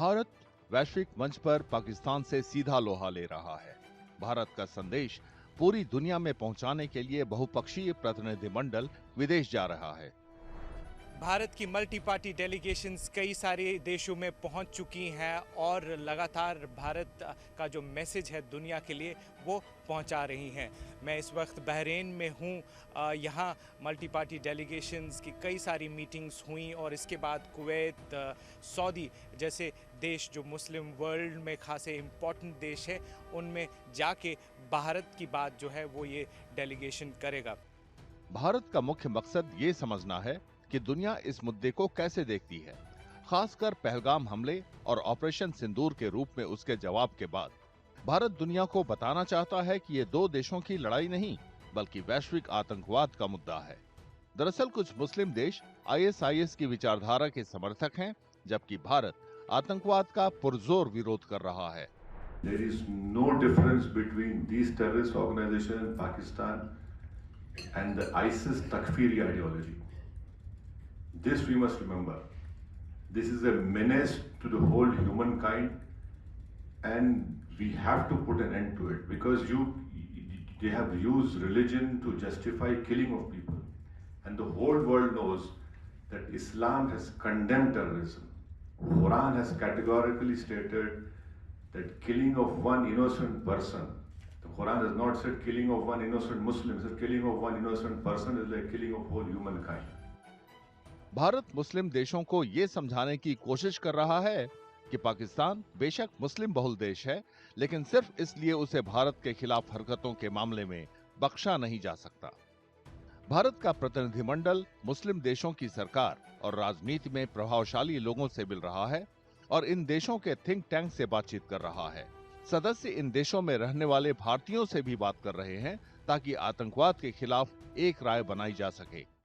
भारत वैश्विक मंच पर पाकिस्तान से सीधा लोहा ले रहा है। भारत का संदेश पूरी दुनिया में पहुंचाने के लिए बहुपक्षीय प्रतिनिधिमंडल विदेश जा रहा है। भारत की मल्टी पार्टी डेलीगेशंस कई सारे देशों में पहुंच चुकी हैं और लगातार भारत का जो मैसेज है दुनिया के लिए वो पहुंचा रही हैं। मैं इस वक्त बहरीन में हूं। यहाँ मल्टी पार्टी डेलीगेशंस की कई सारी मीटिंग्स हुई और इसके बाद कुवैत, सऊदी जैसे देश जो मुस्लिम वर्ल्ड में खासे इम्पोर्टेंट देश है, उनमें जाके भारत की बात जो है वो ये डेलीगेशन करेगा। भारत का मुख्य मकसद ये समझना है कि दुनिया इस मुद्दे को कैसे देखती है, खासकर पहलगाम हमले और ऑपरेशन सिंदूर के रूप में उसके जवाब के बाद। भारत दुनिया को बताना चाहता है कि ये दो देशों की लड़ाई नहीं, बल्कि वैश्विक आतंकवाद का मुद्दा है। दरअसल कुछ मुस्लिम देश आईएसआईएस की विचारधारा के समर्थक हैं, जबकि भारत आतंकवाद का पुरजोर विरोध कर रहा है। There is no difference between these terrorist organizations in Pakistan and the ISIS Takfiri ideology. This we must remember. This is a menace to the whole humankind, and we have to put an end to it because they have used religion to justify killing of people, and the whole world knows that Islam has condemned terrorism. Quran has categorically stated that killing of one innocent person, the Quran has not said killing of one innocent Muslim, it says killing of one innocent person is like killing of whole humankind. Bharat मुस्लिम देशों को ये समझाने की कोशिश कर रहा है कि पाकिस्तान बेशक मुस्लिम बहुल देश है, लेकिन सिर्फ इसलिए उसे भारत के खिलाफ हरकतों के मामले में बख्शा नहीं जा सकता। भारत का प्रतिनिधिमंडल मुस्लिम देशों की सरकार और राजनीति में प्रभावशाली लोगों से मिल रहा है और इन देशों के थिंक टैंक से बातचीत कर रहा है। सदस्य इन देशों में रहने वाले भारतीयों से भी बात कर रहे हैं ताकि आतंकवाद के खिलाफ एक राय बनाई जा सके।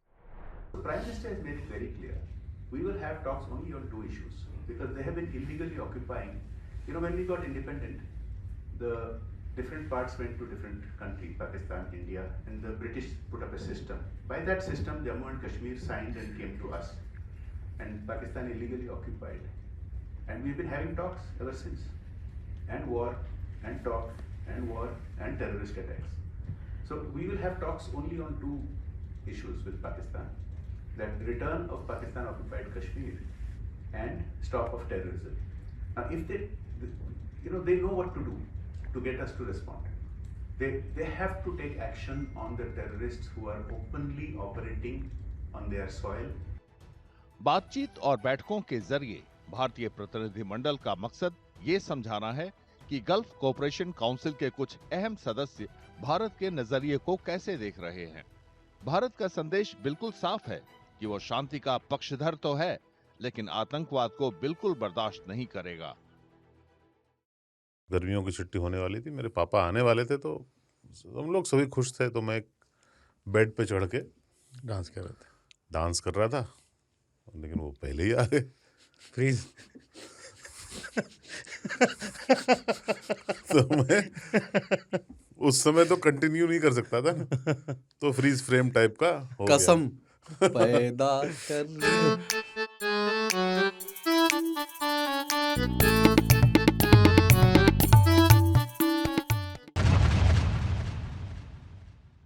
The Prime Minister has made it very clear. We will have talks only on two issues because they have been illegally occupying. You know, when we got independent, the different parts went to different countries, Pakistan, India, and the British put up a system. By that system, Jammu and Kashmir signed and came to us, and Pakistan illegally occupied. And we've been having talks ever since, and war, and talk, and war, and terrorist attacks. So we will have talks only on two issues with Pakistan. That return of Pakistan occupied Kashmir and stop of terrorism. Now, if they know what to do to get us to respond. They have to take action on the terrorists who are openly operating on their soil. बातचीत और बैठकों के जरिए भारतीय प्रतिनिधिमंडल का मकसद ये समझाना है कि गल्फ कोऑपरेशन काउंसिल के कुछ अहम सदस्य भारत के नजरिए को कैसे देख रहे हैं। भारत का संदेश बिल्कुल साफ है कि वो शांति का पक्षधर तो है, लेकिन आतंकवाद को बिल्कुल बर्दाश्त नहीं करेगा। गर्मियों की छुट्टी होने वाली थी, मेरे पापा आने वाले थे, तो हम लोग सभी खुश थे। तो मैं एक बेड पे चढ़ के डांस कर रहा था, लेकिन वो पहले ही आ गए। फ्रीज। तो मैं उस समय तो कंटिन्यू नहीं कर सकता था ना, तो फ्रीज फ्रेम टाइप का हो गया। कसम पैदा कर